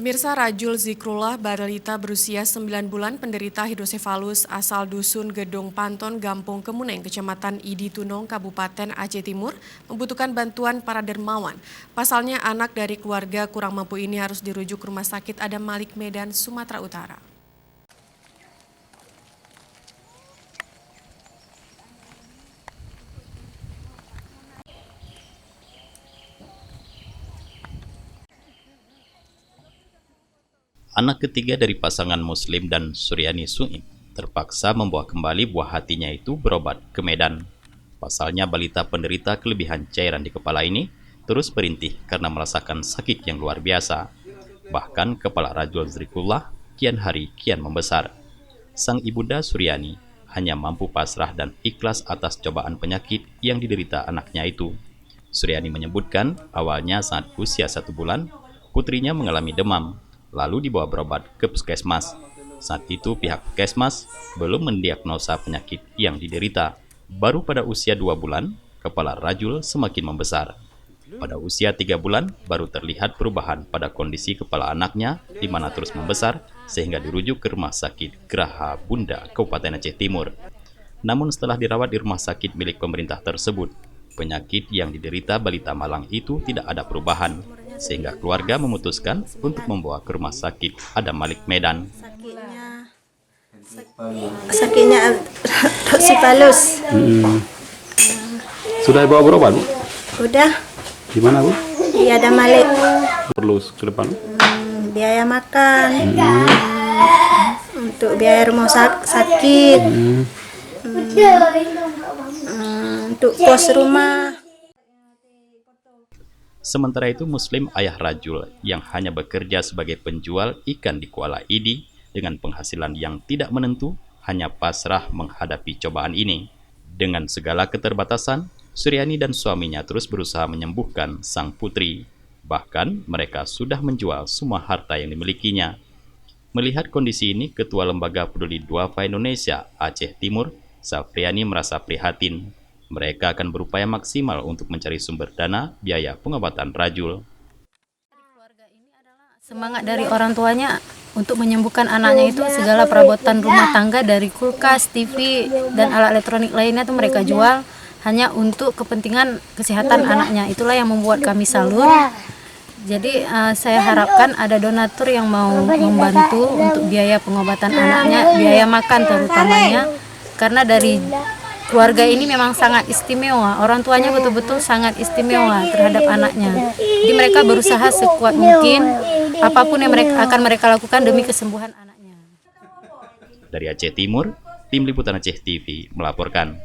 Pemirsa, Rajul Zikrullah, balita berusia 9 bulan penderita hidrosefalus asal dusun Gedong Panton, Gampung Kemuneng, Kecamatan Idi Tunong, Kabupaten Aceh Timur, membutuhkan bantuan para dermawan. Pasalnya anak dari keluarga kurang mampu ini harus dirujuk ke Rumah Sakit Adam Malik Medan, Sumatera Utara. Anak ketiga dari pasangan Muslim dan Suryani Suim terpaksa membawa kembali buah hatinya itu berobat ke Medan. Pasalnya balita penderita kelebihan cairan di kepala ini terus berintih karena merasakan sakit yang luar biasa. Bahkan kepala Rajul Zikrullah kian hari kian membesar. Sang ibunda Suryani hanya mampu pasrah dan ikhlas atas cobaan penyakit yang diderita anaknya itu. Suryani menyebutkan awalnya saat usia 1 bulan, putrinya mengalami demam, lalu dibawa berobat ke puskesmas. Saat itu pihak puskesmas belum mendiagnosa penyakit yang diderita. Baru pada usia 2 bulan, kepala Rajul semakin membesar. Pada usia 3 bulan, baru terlihat perubahan pada kondisi kepala anaknya, di mana terus membesar, sehingga dirujuk ke Rumah Sakit Geraha Bunda, Kabupaten Aceh Timur. Namun setelah dirawat di rumah sakit milik pemerintah tersebut, penyakit yang diderita balita malang itu tidak ada perubahan, sehingga keluarga memutuskan untuk membawa ke Rumah Sakit Adam Malik Medan. Sakitnya hidrosefalus. Sudah bawa berobat, Bu? Udah. Di mana, Bu? Di Adam Malik. Perlu ke depan? Biaya makan, untuk biaya rumah sakit, untuk kos rumah. Sementara itu Muslim ayah Rajul yang hanya bekerja sebagai penjual ikan di Kuala Idi dengan penghasilan yang tidak menentu hanya pasrah menghadapi cobaan ini. Dengan segala keterbatasan, Suryani dan suaminya terus berusaha menyembuhkan sang putri. Bahkan mereka sudah menjual semua harta yang dimilikinya. Melihat kondisi ini, Ketua Lembaga Peduli Duafa Indonesia Aceh Timur, Safriani merasa prihatin. Mereka akan berupaya maksimal untuk mencari sumber dana biaya pengobatan Rajul. Semangat dari orang tuanya untuk menyembuhkan anaknya itu segala perabotan rumah tangga dari kulkas, TV, dan alat elektronik lainnya itu mereka jual hanya untuk kepentingan kesehatan anaknya. Itulah yang membuat kami salut. Jadi saya harapkan ada donatur yang mau membantu untuk biaya pengobatan anaknya, biaya makan terutamanya, karena dari keluarga ini memang sangat istimewa. Orang tuanya betul-betul sangat istimewa terhadap anaknya. Jadi mereka berusaha sekuat mungkin apapun yang akan mereka lakukan demi kesembuhan anaknya. Dari Aceh Timur, Tim Liputan Aceh TV melaporkan.